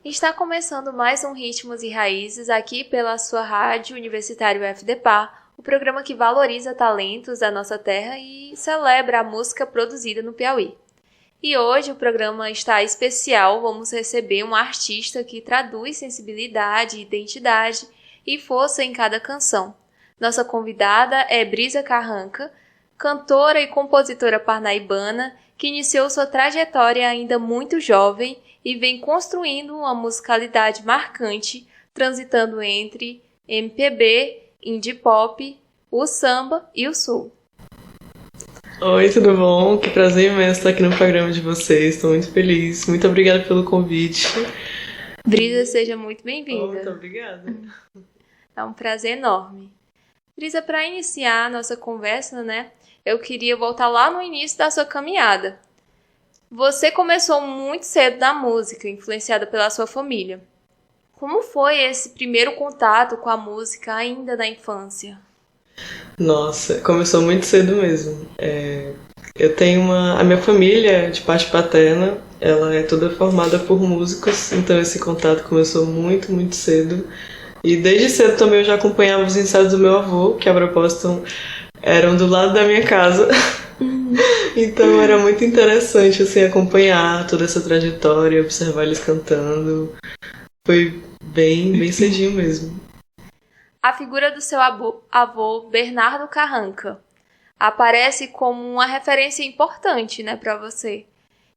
Está começando mais um Ritmos e Raízes aqui pela sua rádio Universitário UFDPar, o programa que valoriza talentos da nossa terra e celebra a música produzida no Piauí. E hoje o programa está especial, vamos receber um artista que traduz sensibilidade, identidade e força em cada canção. Nossa convidada é Brisa Carranca, cantora e compositora parnaibana, que iniciou sua trajetória ainda muito jovem e vem construindo uma musicalidade marcante, transitando entre MPB, indie pop, o samba e o soul. Oi, tudo bom? Que prazer imenso estar aqui no programa de vocês, estou muito feliz. Muito obrigada pelo convite. Brisa, seja muito bem-vinda. Muito obrigada. É um prazer enorme. Brisa, para iniciar a nossa conversa, eu queria voltar lá no início da sua caminhada. Você começou muito cedo na música, influenciada pela sua família. Como foi esse primeiro contato com a música ainda na infância? Nossa, começou muito cedo mesmo. Eu tenho a minha família, de parte paterna, ela é toda formada por músicos, então esse contato começou muito, muito cedo. E desde cedo também eu já acompanhava os ensaios do meu avô, que a propósito eram do lado da minha casa. Então era muito interessante assim, acompanhar toda essa trajetória, observar eles cantando. Foi bem cedinho mesmo. A figura do seu avô, Bernardo Carranca, aparece como uma referência importante, para você.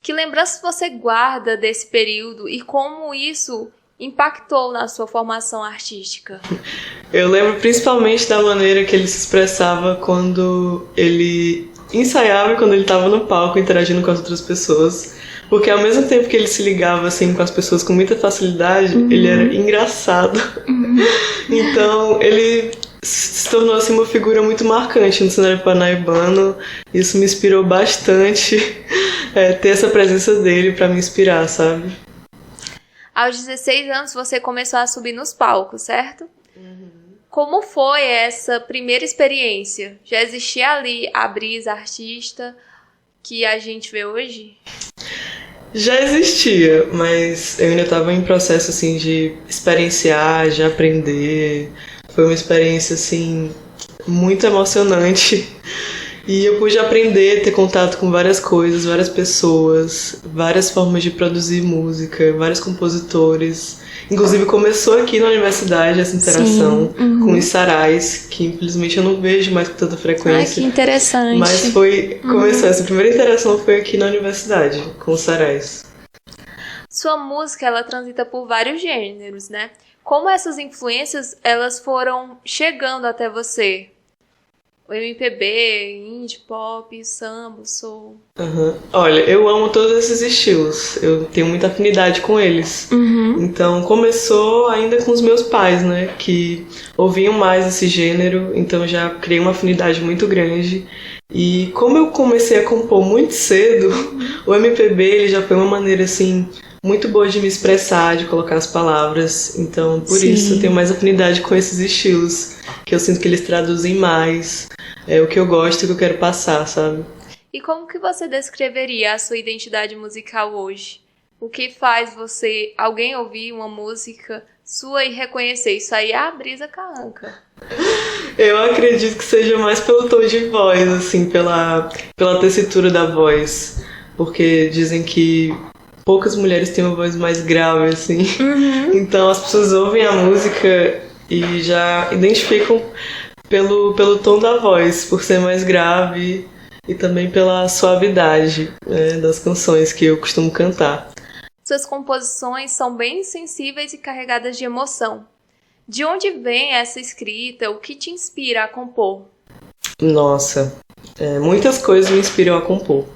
Que lembranças você guarda desse período e como isso impactou na sua formação artística? Eu lembro principalmente da maneira que ele se expressava quando ele ensaiava e quando ele estava no palco interagindo com as outras pessoas. Porque ao mesmo tempo que ele se ligava assim com as pessoas com muita facilidade, ele era engraçado. Então ele se tornou assim, uma figura muito marcante no cenário parnaibano. Isso me inspirou bastante, ter essa presença dele para me inspirar, sabe? Aos 16 anos você começou a subir nos palcos, certo? Como foi essa primeira experiência? Já existia ali a Brisa artista que a gente vê hoje? Já existia, mas eu ainda estava em processo assim, de experienciar, de aprender. Foi uma experiência assim, muito emocionante. E eu pude aprender, ter contato com várias coisas, várias pessoas, várias formas de produzir música, vários compositores. Inclusive começou aqui na universidade essa interação com os sarais, que infelizmente eu não vejo mais com tanta frequência. Que interessante. Mas começou, essa primeira interação foi aqui na universidade, com os sarais. Sua música, ela transita por vários gêneros, Como essas influências, elas foram chegando até você? O MPB, indie pop, samba, soul. Olha, eu amo todos esses estilos. Eu tenho muita afinidade com eles. Então começou ainda com os meus pais, que ouviam mais esse gênero. Então já criei uma afinidade muito grande. E como eu comecei a compor muito cedo, o MPB ele já foi uma maneira assim muito boa de me expressar, de colocar as palavras. Então por isso eu tenho mais afinidade com esses estilos, que eu sinto que eles traduzem mais o que eu gosto e o que eu quero passar, sabe? E como que você descreveria a sua identidade musical hoje? O que faz alguém ouvir uma música sua e reconhecer isso aí é a Brisa Carranca? Eu acredito que seja mais pelo tom de voz, assim, pela tessitura da voz. Porque dizem que poucas mulheres têm uma voz mais grave, assim. Então as pessoas ouvem a música e já identificam pelo tom da voz, por ser mais grave e também pela suavidade das canções que eu costumo cantar. Suas composições são bem sensíveis e carregadas de emoção. De onde vem essa escrita? O que te inspira a compor? Nossa, muitas coisas me inspiram a compor.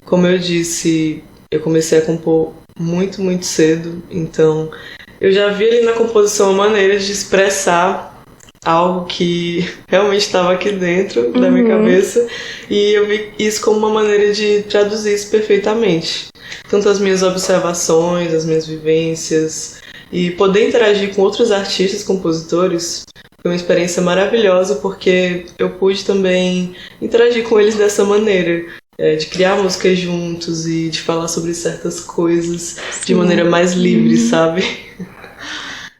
Como eu disse, eu comecei a compor muito, muito cedo, então eu já vi ali na composição uma maneira de expressar algo que realmente estava aqui dentro da minha cabeça, e eu vi isso como uma maneira de traduzir isso perfeitamente. Tanto as minhas observações, as minhas vivências, e poder interagir com outros artistas, compositores, foi uma experiência maravilhosa, porque eu pude também interagir com eles dessa maneira, de criar músicas juntos e de falar sobre certas coisas de maneira mais livre, sabe?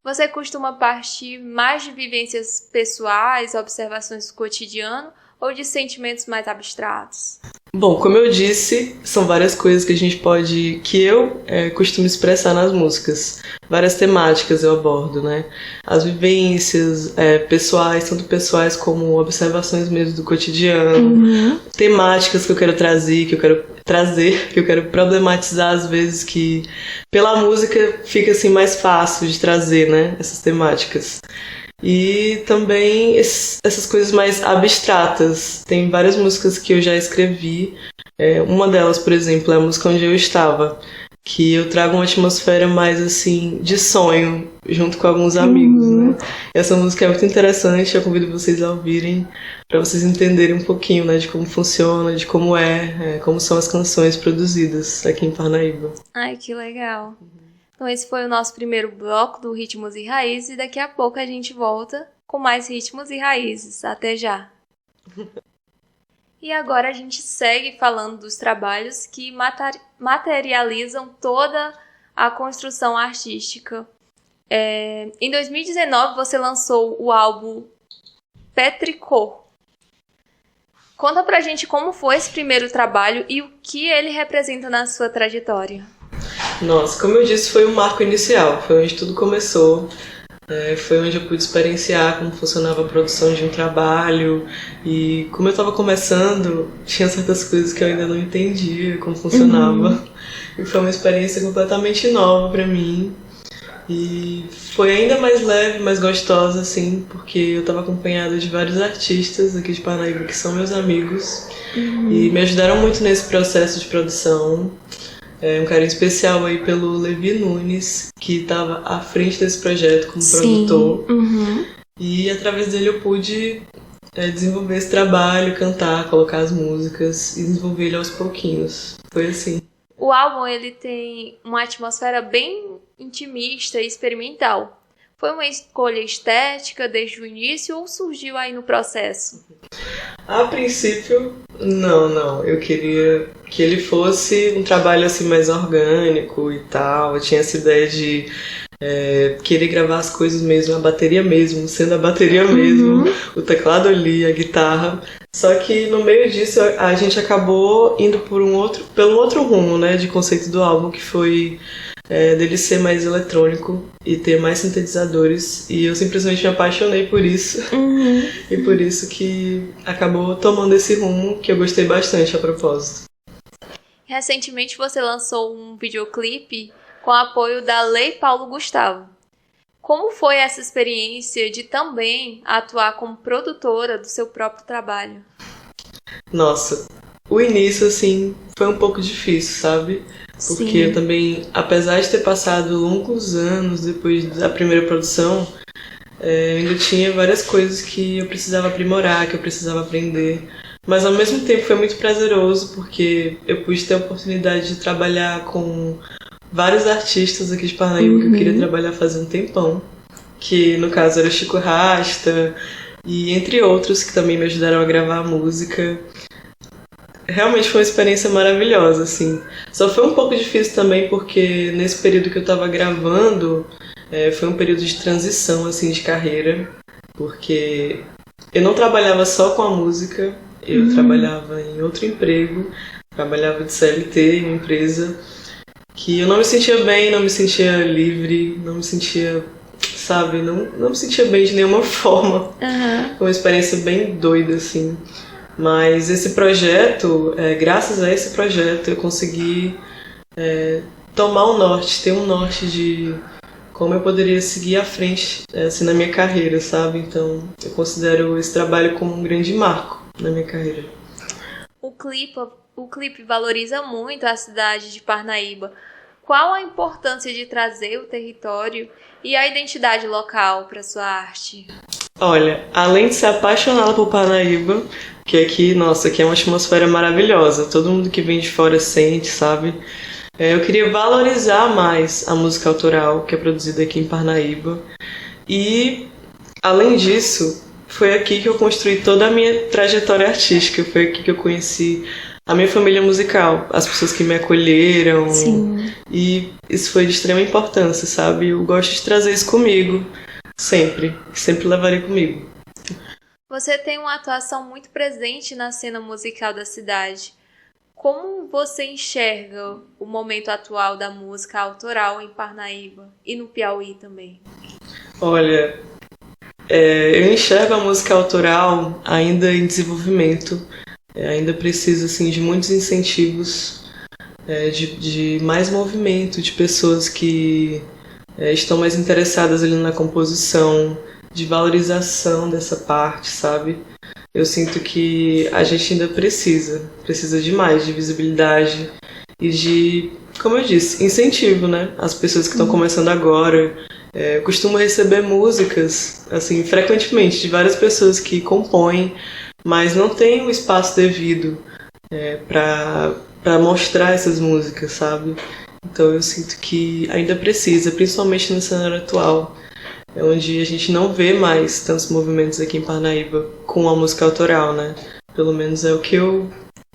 Você costuma partir mais de vivências pessoais, observações do cotidiano ou de sentimentos mais abstratos? Bom, como eu disse, são várias coisas que eu costumo expressar nas músicas. Várias temáticas eu abordo, né? As vivências pessoais, tanto pessoais como observações mesmo do cotidiano. Temáticas que eu quero trazer, que eu quero problematizar às vezes, que pela música fica assim mais fácil de trazer, né? Essas temáticas. E também essas coisas mais abstratas. Tem várias músicas que eu já escrevi. Uma delas, por exemplo, é a música Onde Eu Estava, que eu trago uma atmosfera mais assim de sonho, junto com alguns amigos, né? Essa música é muito interessante, eu convido vocês a ouvirem, para vocês entenderem um pouquinho, né, de como funciona, de como são as canções produzidas aqui em Parnaíba. Ai, que legal! Então esse foi o nosso primeiro bloco do Ritmos e Raízes e daqui a pouco a gente volta com mais Ritmos e Raízes. Até já! E agora a gente segue falando dos trabalhos que materializam toda a construção artística. Em 2019 você lançou o álbum Petricor. Conta pra gente como foi esse primeiro trabalho e o que ele representa na sua trajetória. Nossa, como eu disse, foi um marco inicial, foi onde tudo começou, foi onde eu pude experienciar como funcionava a produção de um trabalho e como eu estava começando, tinha certas coisas que eu ainda não entendia como funcionava e foi uma experiência completamente nova para mim e foi ainda mais leve, mais gostosa, assim, porque eu estava acompanhada de vários artistas aqui de Parnaíba que são meus amigos e me ajudaram muito nesse processo de produção. Um carinho especial aí pelo Levi Nunes, que estava à frente desse projeto como produtor. E através dele eu pude desenvolver esse trabalho, cantar, colocar as músicas e desenvolver ele aos pouquinhos. Foi assim. O álbum ele tem uma atmosfera bem intimista e experimental. Foi uma escolha estética desde o início ou surgiu aí no processo? A princípio, não. Eu queria que ele fosse um trabalho assim mais orgânico e tal. Eu tinha essa ideia de querer gravar as coisas mesmo, a bateria mesmo, sendo a bateria mesmo, o teclado ali, a guitarra. Só que no meio disso a gente acabou indo pelo outro rumo, né, de conceito do álbum, que foi dele ser mais eletrônico e ter mais sintetizadores, e eu simplesmente me apaixonei por isso e por isso que acabou tomando esse rumo que eu gostei bastante a propósito. Recentemente você lançou um videoclipe com apoio da Lei Paulo Gustavo. Como foi essa experiência de também atuar como produtora do seu próprio trabalho? Nossa, o início assim foi um pouco difícil, sabe? Porque eu também, apesar de ter passado longos anos depois da primeira produção, eu ainda tinha várias coisas que eu precisava aprimorar, que eu precisava aprender. Mas ao mesmo tempo foi muito prazeroso, porque eu pude ter a oportunidade de trabalhar com vários artistas aqui de Parnaíba que eu queria trabalhar fazia um tempão. Que no caso era o Chico Rasta, e entre outros que também me ajudaram a gravar a música. Realmente foi uma experiência maravilhosa, assim. Só foi um pouco difícil também porque nesse período que eu estava gravando, foi um período de transição, assim, de carreira. Porque eu não trabalhava só com a música, eu trabalhava em outro emprego, trabalhava de CLT em uma empresa que eu não me sentia bem, não me sentia livre, não me sentia, sabe, não me sentia bem de nenhuma forma. Foi uma experiência bem doida, assim. Mas esse projeto, graças a esse projeto, eu consegui tomar um norte, ter um norte de como eu poderia seguir à frente assim, na minha carreira, sabe? Então, eu considero esse trabalho como um grande marco na minha carreira. O clipe valoriza muito a cidade de Parnaíba. Qual a importância de trazer o território e a identidade local para sua arte? Olha, além de ser apaixonada por Parnaíba, que aqui, nossa, aqui é uma atmosfera maravilhosa, todo mundo que vem de fora sente, sabe? Eu queria valorizar mais a música autoral que é produzida aqui em Parnaíba. E, além disso, foi aqui que eu construí toda a minha trajetória artística, foi aqui que eu conheci a minha família musical, as pessoas que me acolheram. Sim. E isso foi de extrema importância, sabe? Eu gosto de trazer isso comigo, sempre. Sempre levarei comigo. Você tem uma atuação muito presente na cena musical da cidade. Como você enxerga o momento atual da música autoral em Parnaíba e no Piauí também? Olha, eu enxergo a música autoral ainda em desenvolvimento. Ainda precisa assim, de muitos incentivos, de mais movimento, de pessoas que estão mais interessadas ali na composição, de valorização dessa parte, sabe? Eu sinto que a gente ainda precisa demais de visibilidade e de, como eu disse, incentivo, né? As pessoas que estão começando agora. Eu costumo receber músicas, assim, frequentemente, de várias pessoas que compõem, mas não tem o espaço devido para mostrar essas músicas, sabe? Então eu sinto que ainda precisa, principalmente no cenário atual, onde a gente não vê mais tantos movimentos aqui em Parnaíba com a música autoral, né? Pelo menos é o que eu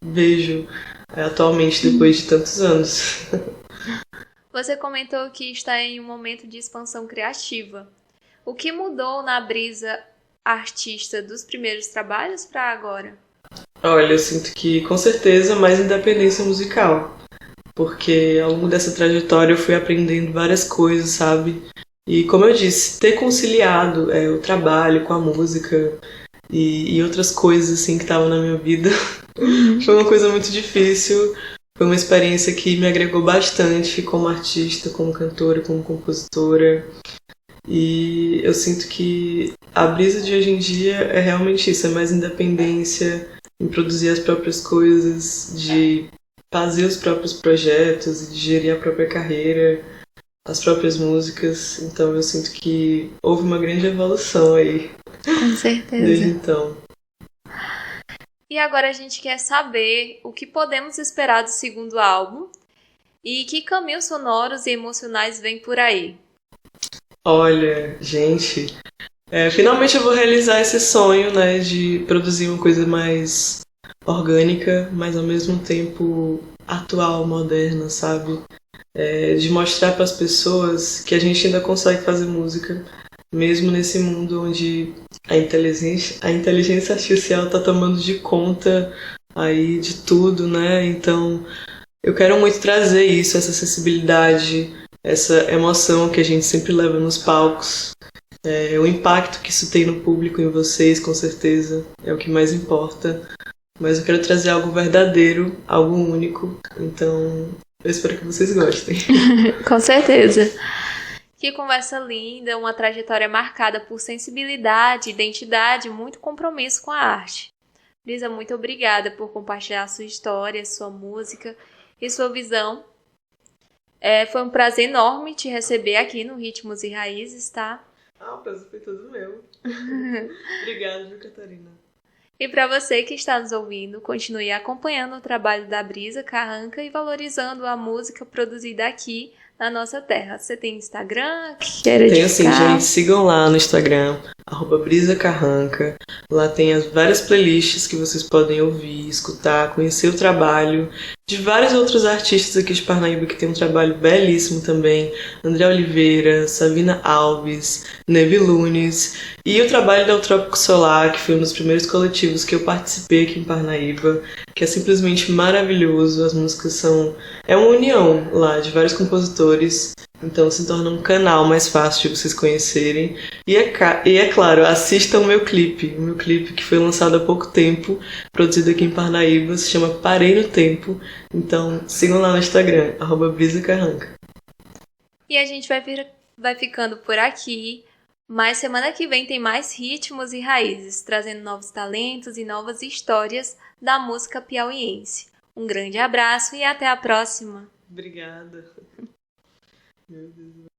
vejo atualmente depois de tantos anos. Você comentou que está em um momento de expansão criativa. O que mudou na brisa artista dos primeiros trabalhos para agora? Olha, eu sinto que com certeza mais independência musical, porque ao longo dessa trajetória eu fui aprendendo várias coisas, sabe? E como eu disse, ter conciliado o trabalho com a música e outras coisas assim que estavam na minha vida foi uma coisa muito difícil. Foi uma experiência que me agregou bastante como artista, como cantora, como compositora. E eu sinto que a brisa de hoje em dia é realmente isso, é mais independência, em produzir as próprias coisas, de fazer os próprios projetos, de gerir a própria carreira, as próprias músicas. Então eu sinto que houve uma grande evolução aí. Com certeza. Desde então. E agora a gente quer saber o que podemos esperar do segundo álbum e que caminhos sonoros e emocionais vêm por aí. Olha, gente, finalmente eu vou realizar esse sonho, né, de produzir uma coisa mais orgânica, mas ao mesmo tempo atual, moderna, sabe? De mostrar para as pessoas que a gente ainda consegue fazer música, mesmo nesse mundo onde a inteligência artificial está tomando de conta aí de tudo, né? Então, eu quero muito trazer isso, essa sensibilidade, essa emoção que a gente sempre leva nos palcos. O impacto que isso tem no público, em vocês, com certeza, é o que mais importa. Mas eu quero trazer algo verdadeiro, algo único. Então, eu espero que vocês gostem. Com certeza. Que conversa linda, uma trajetória marcada por sensibilidade, identidade e muito compromisso com a arte. Brisa, muito obrigada por compartilhar sua história, sua música e sua visão. Foi um prazer enorme te receber aqui no Ritmos e Raízes, tá? O prazer foi todo meu. Obrigada, viu, Catarina? E para você que está nos ouvindo, continue acompanhando o trabalho da Brisa Carranca e valorizando a música produzida aqui na nossa terra. Você tem Instagram? Tenho sim, gente. Sigam lá no Instagram, @brisacarranca. Lá tem as várias playlists que vocês podem ouvir, escutar, conhecer o trabalho de vários outros artistas aqui de Parnaíba que tem um trabalho belíssimo também. André Oliveira, Savina Alves, Neve Lunes e o trabalho da Utrópico Solar, que foi um dos primeiros coletivos que eu participei aqui em Parnaíba, que é simplesmente maravilhoso. As músicas é uma união lá de vários compositores, então se torna um canal mais fácil de vocês conhecerem. E é claro, assistam o meu clipe que foi lançado há pouco tempo, produzido aqui em Parnaíba, se chama Parei no Tempo. Então sigam lá no Instagram, @brisacarranca. E a gente vai ficando por aqui, mas semana que vem tem mais Ritmos e Raízes, trazendo novos talentos e novas histórias da música piauiense. Um grande abraço e até a próxima! Obrigada. Meu Deus.